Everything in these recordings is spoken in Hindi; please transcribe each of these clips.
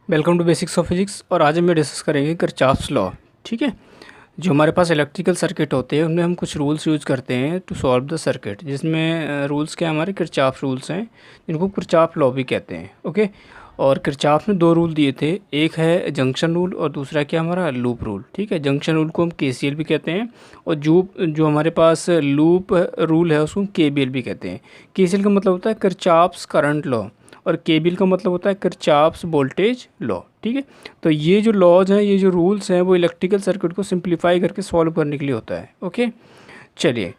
Welcome to basics of physics. और आज हम डिस्कस करेंगे किरचॉफ्स लॉ। ठीक है, जो हमारे पास इलेक्ट्रिकल सर्किट होते हैं उनमें हम कुछ रूल्स यूज़ करते हैं टू सॉल्व द सर्किट, जिसमें रूल्स क्या हमारे किरचॉफ रूल्स हैं, जिनको किरचॉफ लॉ भी कहते हैं। ओके, और किरचॉफ ने दो रूल दिए थे, एक है जंक्शन रूल और दूसरा क्या हमारा लूप रूल। ठीक है, जंक्शन रूल को हम केसीएल भी कहते हैं और जो हमारे पास लूप रूल है उसको हम केबीएल भी कहते हैं। केसीएल का मतलब होता है किरचॉफ्स करंट लॉ और केबीएल का मतलब होता है किरचॉफ्स वोल्टेज लॉ। ठीक है, तो ये जो लॉज हैं, ये जो रूल्स हैं, वो इलेक्ट्रिकल सर्किट को सिंप्लीफाई करके सॉल्व करने के लिए होता है। ओके, चलिए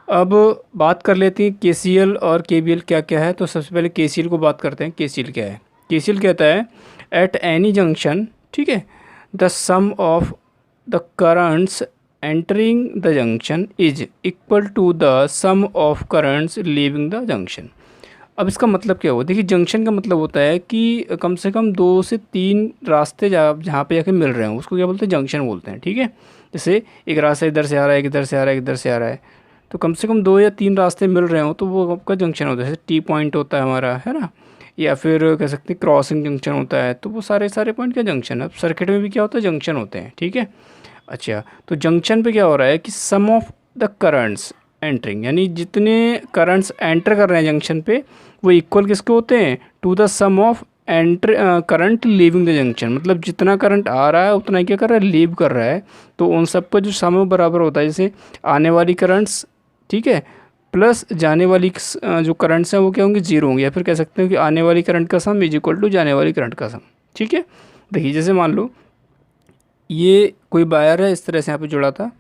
अब बात कर लेते हैं केसीएल और केबीएल क्या क्या है। तो सबसे पहले केसीएल को बात करते हैं। केसीएल क्या है? केसीएल कहता है एट एनी जंक्शन, ठीक है, the sum of the currents entering the junction is equal to the sum of currents leaving the junction. अब इसका मतलब क्या हुआ? देखिए, जंक्शन का मतलब होता है कि कम से कम 2 से 3 रास्ते जहाँ पे जाके मिल रहे हैं उसको क्या बोलते हैं? जंक्शन बोलते हैं। ठीक है, जैसे एक रास्ता इधर से आ रहा है, एक इधर से आ रहा है, एक इधर से आ रहा है, तो कम से कम 2 या 3 रास्ते मिल रहे हो तो वो आपका जंक्शन होता है। जैसे टी पॉइंट होता है हमारा, है ना, या फिर कह सकते हैं क्रॉसिंग जंक्शन होता है। तो वो सारे सारे पॉइंट क्या जंक्शन है। अब सर्किट में भी क्या होता है? जंक्शन होते हैं। ठीक है, अच्छा, तो जंक्शन पे क्या हो रहा है कि सम ऑफ द करंट्स एंटरिंग, यानी जितने करंट्स एंटर कर रहे हैं जंक्शन पे वो इक्वल किसके होते हैं? To the sum of enter current leaving the junction. मतलब जितना करंट आ रहा है उतना ही क्या कर रहा है? लीव कर रहा है। तो उन सब का जो सम बराबर होता है, जैसे आने वाली करंट्स, ठीक है, प्लस जाने वाली जो करंट्स हैं वो क्या होंगे? जीरो होंगे। या फिर कह सकते हैं कि आने वाली करंट का सम इज इक्वल टू जाने वाली करंट का सम। ठीक है, देखिए जैसे मान लो ये कोई वायर है, इस तरह से यहाँ पे जुड़ा था,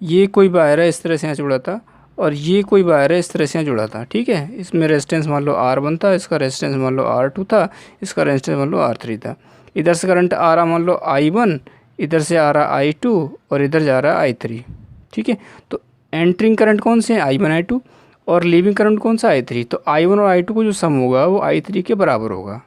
ये कोई वायर है इस तरह से यहाँ जुड़ा था, और ये कोई वायर है इस तरह से यहाँ जुड़ा था। ठीक है, इसमें रेजिस्टेंस मान लो R1 था, इसका रेजिस्टेंस मान लो R2 था, इसका रेजिस्टेंस मान लो R3 था। इधर से करंट आ रहा मान लो I1, इधर से आ रहा I2 और इधर जा रहा है I3। ठीक है, तो एंट्रिंग करंट कौन से हैं? I1 I2, और लीविंग करंट कौन सा? I3। तो I1 और I2 को जो सम होगा वो I3 के बराबर होगा।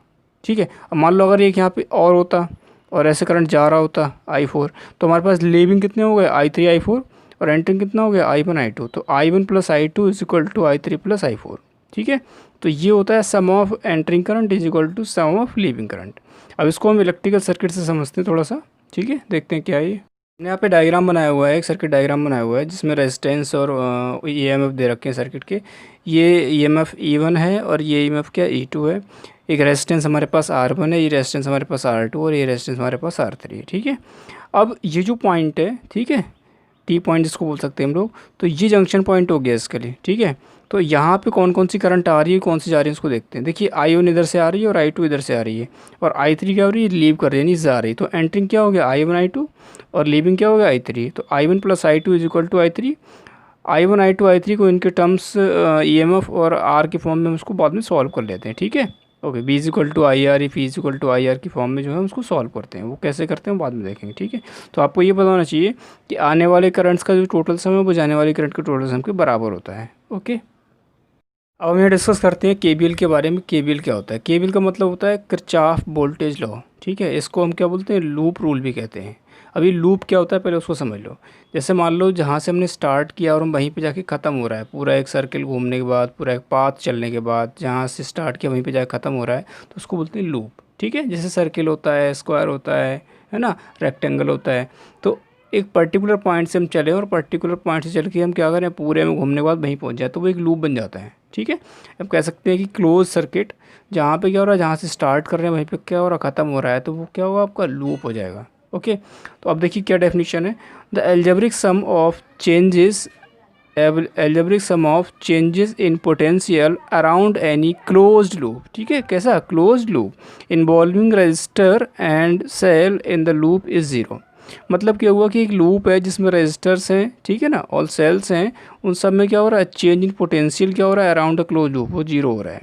ठीक है, अब मान लो अगर एक यहाँ पे और होता और ऐसे करंट जा रहा होता I4, तो हमारे पास लीविंग कितने हो गए? I3 I4, और एंटरिंग कितना हो गया? I1 I2। तो I1 plus I2 is equal to I3 plus I4। ठीक है, तो ये होता है sum of entering current is equal to sum of leaving current. अब इसको हम इलेक्ट्रिकल सर्किट से समझते हैं थोड़ा सा। ठीक है, देखते हैं क्या है ये। मैंने यहाँ पे डायग्राम बनाया हुआ है, एक सर्किट डायग्राम बनाया हुआ है जिसमें रेजिस्टेंस और ईएमएफ दे रखे हैं सर्किट के। ये ईएमएफ E1 है और ये ईएमएफ क्या E2 है। एक रेजिस्टेंस हमारे पास R1 है, ये रेजिस्टेंस हमारे पास R2 और ये रेजिस्टेंस हमारे पास R3 है। ठीक है, अब ये जो पॉइंट है, ठीक है, टी पॉइंट जिसको बोल सकते हैं हम लोग, तो ये जंक्शन पॉइंट हो गया इसके लिए। ठीक है, तो यहाँ पे कौन कौन सी करंट आ रही है, कौन सी जा रही है, उसको देखते हैं। देखिए I1 इधर से आ रही है और I2 इधर से आ रही है, और I3 क्या हो रही है? लीव कर रही है, नहीं जा रही। तो एंट्रिंग क्या हो गया? I1 I2, और लीविंग क्या हो गया? I3। तो I1 plus I2 is equal to I3। I1 I2 I3 को इनके टर्म्स EMF और R के फॉर्म में हम उसको बाद में सॉल्व कर लेते हैं। ठीक है, okay, B is equal to I R, P is equal to I R की फॉर्म में जो है उसको सॉल्व करते हैं। वो कैसे करते हैं बाद में देखेंगे। ठीक है, तो आपको ये पता होना चाहिए कि आने वाले करंट्स का जो टोटल सम है वो जाने वाले करंट के टोटल सम के बराबर होता है। ओके, अब हम यहाँ डिस्कस करते हैं केबीएल के बारे में। केबीएल क्या होता है? केबीएल का मतलब होता है किरचॉफ वोल्टेज लॉ। ठीक है, इसको हम क्या बोलते हैं? लूप रूल भी कहते हैं। अभी लूप क्या होता है पहले उसको समझ लो। जैसे मान लो जहाँ से हमने स्टार्ट किया और हम वहीं पे जाके ख़त्म हो रहा है, पूरा एक सर्किल घूमने के बाद, पूरा एक पाथ चलने के बाद, जहाँ से स्टार्ट किया वहीं पे जाके ख़त्म हो रहा है, तो उसको बोलते हैं लूप। ठीक है, जैसे सर्किल होता है, स्क्वायर होता है ना, रेक्टेंगल होता है। तो एक पर्टिकुलर पॉइंट से हम चले और पर्टिकुलर पॉइंट से चल के हम क्या करें, पूरे में घूमने के बाद वहीं पहुंच जाए, तो वो एक लूप बन जाता है। ठीक है, अब कह सकते हैं कि क्लोज सर्किट, जहाँ पे क्या हो रहा है, जहाँ से स्टार्ट कर रहे हैं वहीं पे क्या हो रहा है, ख़त्म हो रहा है, तो वो क्या होगा? आपका लूप हो जाएगा। ओके, तो अब देखिए क्या डेफिनेशन है। The algebraic sum of changes, algebraic sum of changes in potential around any closed loop. ठीक है, कैसा? Closed loop involving resistor and cell in the loop is zero. मतलब क्या हुआ कि एक लूप है जिसमें रजिस्टर्स हैं, ठीक है ना, और सेल्स हैं, उन सब में क्या हो रहा है? चेंज इन पोटेंशियल क्या हो रहा है? अराउंड द क्लोज लूप वो जीरो हो रहा है।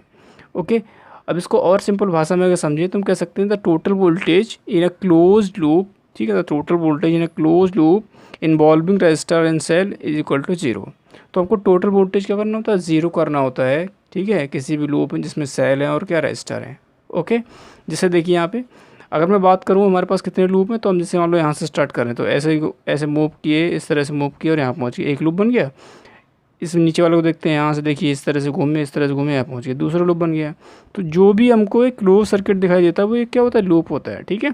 ओके, अब इसको और सिंपल भाषा में अगर समझें तो हम कह सकते हैं the total voltage in a close loop, ठीक है, the total voltage in a close loop involving resistor and cell is equal to zero. तो हमको टोटल वोल्टेज क्या करना होता है? ज़ीरो करना होता है। ठीक है, किसी भी लूप में जिसमें सेल है और क्या रजिस्टर है। ओके, जैसे देखिए यहाँ पे अगर मैं बात करूँ हमारे पास कितने लूप हैं, तो हम जैसे मान लो यहाँ से स्टार्ट करें तो ऐसे मूव किए, इस तरह से मूव किए और यहाँ पहुँच गए, एक लूप बन गया। इस नीचे वाले को देखते हैं, यहाँ से देखिए इस तरह से घूमे, इस तरह से घूमे, यहाँ पहुँच गए, दूसरा लूप बन गया। तो जो भी हमको एक क्लोज सर्किट दिखाई देता है वो एक क्या होता है, लूप होता है। ठीक है,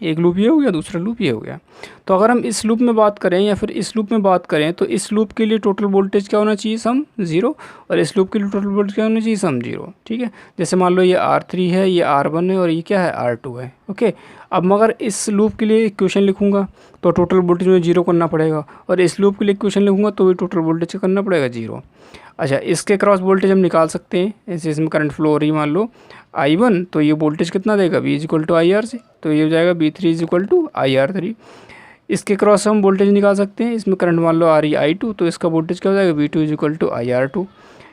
एक लूप ये हो गया, दूसरा लूप ये हो गया। तो अगर हम इस लूप में बात करें या फिर इस लूप में बात करें तो इस लूप के लिए टोटल वोल्टेज क्या होना चाहिए, सम 0, और इस लूप के लिए टोटल वोल्टेज क्या होना चाहिए, सम 0। ठीक है, जैसे मान लो ये R3 है, ये R1 है और ये क्या है, R2 है। ओके, अब मगर इस लूप के लिए इक्वेशन लिखूंगा तो टोटल वोल्टेज में 0 करना पड़ेगा, और इस लूप के लिए इक्वेशन लिखूंगा तो भी टोटल वोल्टेज का करना पड़ेगा 0। अच्छा, इसके क्रॉस वोल्टेज हम निकाल सकते हैं, ऐसे इसमें करंट फ्लो हो रही मान लो I1, तो ये वोल्टेज कितना देगा, V is equal to IR से, तो ये हो जाएगा V3 is equal to IR3। इसके क्रॉस हम वोल्टेज निकाल सकते हैं, इसमें करंट मान लो आ रही I2, तो इसका वोल्टेज क्या हो जाएगा, V2 is equal to IR2।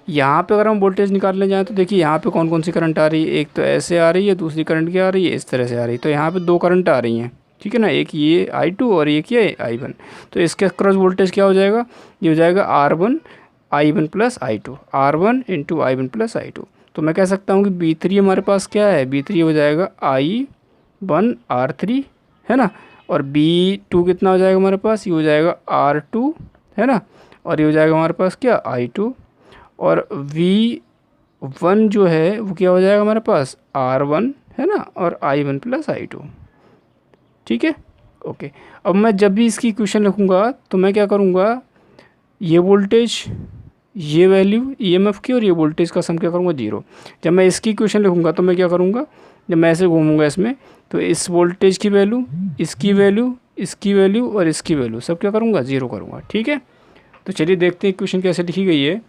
यहाँ पे अगर हम वोल्टेज निकालने जाएँ तो देखिए यहाँ पे कौन कौन सी करंट आ रही है, एक तो ऐसे आ रही है, दूसरी करंट क्या आ रही है, इस तरह से आ रही है। तो यहाँ पे दो करंट आ रही हैं, ठीक है ना, एक ये I2 और एक ये I1। तो इसके क्रॉस वोल्टेज क्या हो जाएगा, ये हो जाएगा R1 I1 plus I2, R1 into I1 plus I2। तो मैं कह सकता हूँ कि B3 हमारे पास क्या है, B3 हो जाएगा I1 R3, है ना, और B2 कितना हो जाएगा हमारे पास, ये हो जाएगा R2, है ना, और ये हो जाएगा हमारे पास क्या, I2, और V1 जो है वो क्या हो जाएगा हमारे पास, R1, है ना, और I1 प्लस I2। ठीक है, ओके। अब मैं जब भी इसकी इक्वेशन लिखूँगा तो मैं क्या करूँगा, ये वोल्टेज, ये वैल्यू EMF की, और ये वोल्टेज का सम क्या करूँगा, 0। जब मैं इसकी इक्वेशन लिखूँगा तो मैं क्या करूँगा, जब मैं ऐसे घूमूंगा इसमें तो इस वोल्टेज की वैल्यू, इसकी वैल्यू, इसकी वैल्यू और इसकी वैल्यू सब क्या करूँगा, 0 करूँगा। ठीक है, तो चलिए देखते हैं इक्वेशन कैसे लिखी गई है,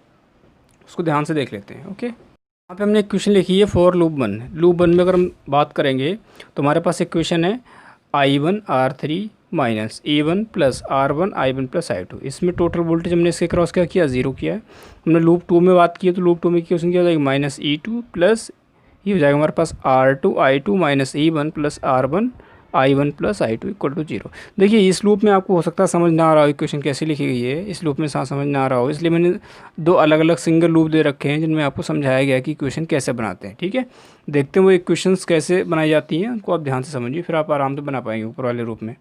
उसको ध्यान से देख लेते हैं। ओके, यहाँ पे हमने इक्वेशन लिखी है फॉर लूप 1। लूप 1 में अगर हम बात करेंगे तो हमारे पास इक्वेशन है I1 R3 minus A1 plus R1 I1 plus I2। इसमें टोटल वोल्टेज हमने इसके क्रॉस क्या किया, 0 किया है। हमने लूप 2 में बात की है तो लूप 2 में इक्वेशन क्या हो जाएगी, माइनस E2 प्लस ये हो जाएगा हमारे पास R2 I2 minus E1 plus R1 I1 plus I2 equal to 0। देखिए इस लूप में आपको हो सकता है समझ ना आ रहा हो इक्वेशन कैसे लिखी गई है, इस लूप में समझ ना आ रहा हो, इसलिए मैंने दो अलग अलग सिंगल लूप दे रखे हैं जिनमें आपको समझाया गया कि इक्वेशन कैसे बनाते हैं। ठीक है, देखते हैं वो इक्वेशंस कैसे बनाई जाती हैं, उनको आप ध्यान से समझिए, फिर आप आराम से बना पाएंगे ऊपर वाले लूप में।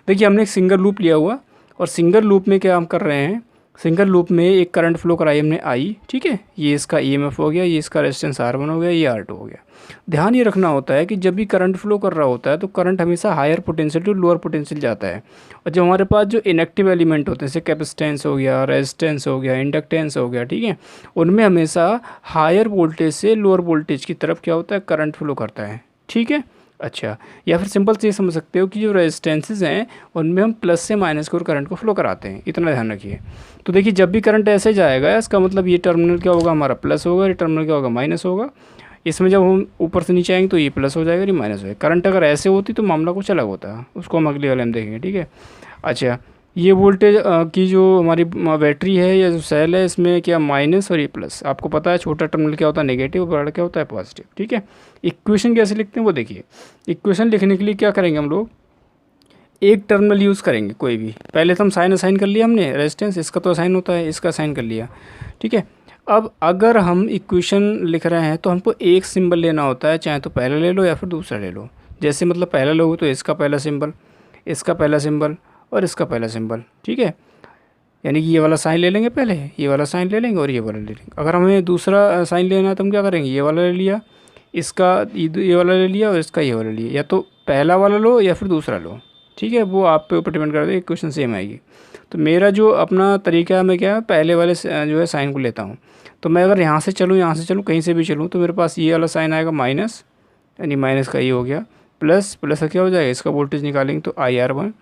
देखिए हमने एक सिंगल लूप लिया हुआ, और सिंगल लूप में क्या हम कर रहे हैं, सिंगल लूप में एक करंट फ्लो कराई हमने I। ठीक है, ये इसका EMF हो गया, ये इसका रेजिस्टेंस R1 हो गया, ये R2 हो गया। ध्यान ये रखना होता है कि जब भी करंट फ्लो कर रहा होता है तो करंट हमेशा higher potential to lower potential जाता है, और जब हमारे पास जो इनएक्टिव एलिमेंट होते हैं जैसे कैपेसिटेंस हो गया, रेजिस्टेंस हो गया, इंडक्टेंस हो गया, ठीक है, उनमें हमेशा हायर वोल्टेज से लोअर वोल्टेज की तरफ क्या होता है, करंट फ्लो करता है। ठीक है, अच्छा, या फिर सिंपल से ये समझ सकते हो कि जो रेजिस्टेंसेस हैं उनमें हम प्लस से माइनस की ओर करंट को फ्लो कराते हैं, इतना ध्यान रखिए। तो देखिए जब भी करंट ऐसे जाएगा इसका मतलब ये टर्मिनल क्या होगा हमारा, प्लस होगा, ये टर्मिनल क्या होगा, माइनस होगा। इसमें जब हम ऊपर से नीचे आएंगे तो ये प्लस हो जाएगा, ये माइनस हो जाएगा। करंट अगर ऐसे होती तो मामला कुछ अलग होता है, उसको हम अगले वाले में देखेंगे। ठीक है, अच्छा, ये वोल्टेज की जो हमारी बैटरी है या जो सेल है इसमें क्या माइनस और ये प्लस, आपको पता है छोटा टर्मिनल क्या होता है नेगेटिव, बड़ा क्या होता है पॉजिटिव। ठीक है, इक्वेशन कैसे लिखते हैं वो देखिए। इक्वेशन लिखने के लिए क्या करेंगे हम लोग, एक टर्मिनल यूज़ करेंगे कोई भी, पहले तो हम साइन असाइन कर लिया हमने, रेजिस्टेंस इसका तो असाइन होता है, इसका असाइन कर लिया। ठीक है, अब अगर हम इक्वेशन लिख रहे हैं तो हमको एक सिंबल लेना होता है, चाहे तो पहला ले लो या फिर दूसरा ले लो। जैसे मतलब पहला लोगे तो इसका पहला सिंबल, इसका पहला सिंबल और इसका पहला सिंबल। ठीक है, यानी कि ये वाला साइन ले लेंगे पहले, ये वाला साइन ले लेंगे और ये वाला ले लेंगे। अगर हमें दूसरा साइन लेना है तो हम क्या करेंगे, ये वाला ले लिया, इसका ये वाला ले लिया और इसका ये वाला लिया, या तो पहला वाला लो या फिर दूसरा लो। ठीक है, वो आप पे ऊपर डिपेंड करता है, क्वेश्चन सेम आएगी। तो मेरा जो अपना तरीका है, मैं क्या पहले वाले जो है साइन को लेता हूँ। तो मैं अगर यहाँ से चलूँ कहीं से भी चलूँ तो मेरे पास ये वाला साइन आएगा माइनस, यानी माइनस का ये हो गया, प्लस प्लस का क्या हो जाएगा, इसका वोल्टेज निकालेंगे तो IR1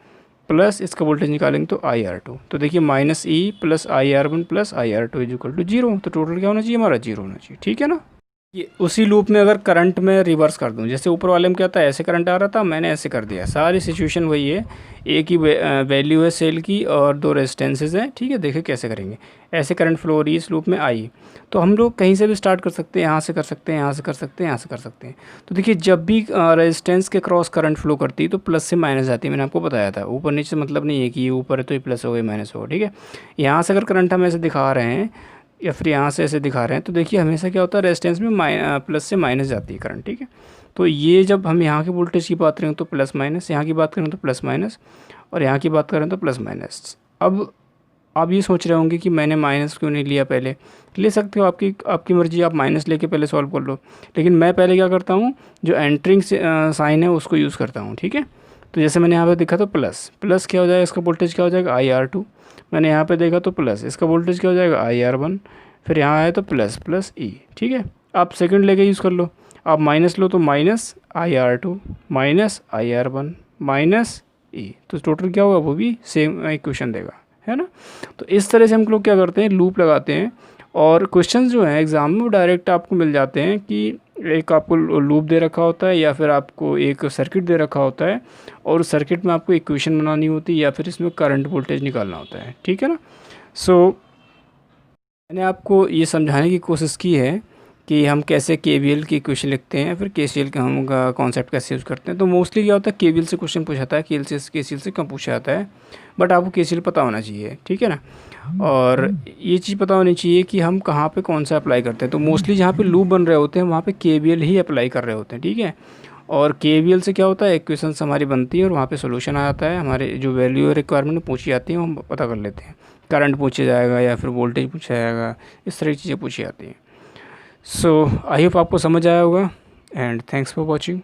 प्लस इसका वोल्टेज निकालेंगे तो IR2। तो देखिए minus E plus IR1 plus IR2 is equal to 0। तो टोटल क्या होना चाहिए हमारा, 0 होना चाहिए। ठीक है ना, ये उसी लूप में अगर करंट में रिवर्स कर दूं, जैसे ऊपर वाले में क्या था, ऐसे करंट आ रहा था, मैंने ऐसे कर दिया, सारी सिचुएशन वही है, एक ही वैल्यू है सेल की और दो रेजिस्टेंसेज हैं। ठीक है, देखिए कैसे करेंगे, ऐसे करंट फ्लो हो रही है इस लूप में आई, तो हम लोग कहीं से भी स्टार्ट कर सकते हैं, यहाँ से कर सकते हैं, यहाँ से कर सकते हैं, यहाँ से कर सकते हैं। तो देखिए जब भी रेजिस्टेंस के क्रॉस करंट फ्लो करती है तो प्लस से माइनस आती है, मैंने आपको बताया था। ऊपर नीचे मतलब नहीं है कि ये ऊपर है तो ये प्लस होगा, माइनस होगा। ठीक है, यहाँ से अगर करंट हम ऐसे दिखा रहे हैं या फिर यहाँ से ऐसे दिखा रहे हैं तो देखिए हमेशा क्या होता है, रेजिस्टेंस में प्लस से माइनस जाती है करंट। ठीक है, तो ये जब हम यहाँ के वोल्टेज की बात करें तो प्लस माइनस, यहाँ की बात करें तो प्लस माइनस, और यहाँ की बात करें तो प्लस माइनस। अब आप ये सोच रहे होंगे कि मैंने माइनस क्यों नहीं लिया पहले। ले सकते हो, आपकी आपकी मर्ज़ी, आप माइनस लेके पहले सॉल्व कर लो। लेकिन मैं पहले क्या करता हूँ, जो एंट्रिंग साइन है उसको यूज़ करता हूँ, ठीक है। तो जैसे मैंने यहाँ पे देखा तो प्लस, प्लस क्या हो जाएगा, इसका वोल्टेज क्या हो जाएगा IR2। मैंने यहाँ पे देखा तो प्लस, इसका वोल्टेज क्या हो जाएगा IR1। फिर यहाँ आया तो प्लस प्लस ई, ठीक है। आप सेकंड लेके यूज़ कर लो। आप माइनस लो तो minus IR2 minus IR1 minus ई, तो टोटल क्या होगा, वो भी सेम इक्वेशन देगा, है ना। तो इस तरह से हम लोग क्या करते हैं, लूप लगाते हैं। और क्वेश्चंस जो हैं एग्ज़ाम में वो डायरेक्ट आपको मिल जाते हैं कि एक आपको लूप दे रखा होता है या फिर आपको एक सर्किट दे रखा होता है, और उस सर्किट में आपको इक्वेशन बनानी होती है या फिर इसमें करंट वोल्टेज निकालना होता है, ठीक है ना। सो मैंने आपको ये समझाने की कोशिश की है कि हम कैसे केवीएल की इक्वेशन लिखते हैं, फिर केसीएल का हम कॉन्सेप्ट कैसे यूज़ करते हैं। तो मोस्टली क्या होता है, केवीएल से क्वेश्चन पूछा जाता है, केसीएल से कम पूछा जाता है। बट आपको केसीएल पता होना चाहिए, ठीक है ना। और ये चीज़ पता होनी चाहिए कि हम कहाँ पे कौन सा अप्लाई करते हैं। तो मोस्टली जहाँ पे लूप बन रहे होते हैं वहाँ पे केवीएल ही अप्लाई कर रहे होते हैं, ठीक है। और केवीएल से क्या होता है, इक्वेशंस हमारी बनती है और वहाँ पे सोल्यूशन आ जाता है, हमारे जो वैल्यू रिक्वायरमेंट पूछी जाती है वो हम पता कर लेते हैं। करंट पूछा जाएगा या फिर वोल्टेज पूछा जाएगा, इस तरह की चीज़ें पूछी जाती हैं। सो आई होप आपको समझ आया होगा, एंड थैंक्स फॉर वॉचिंग।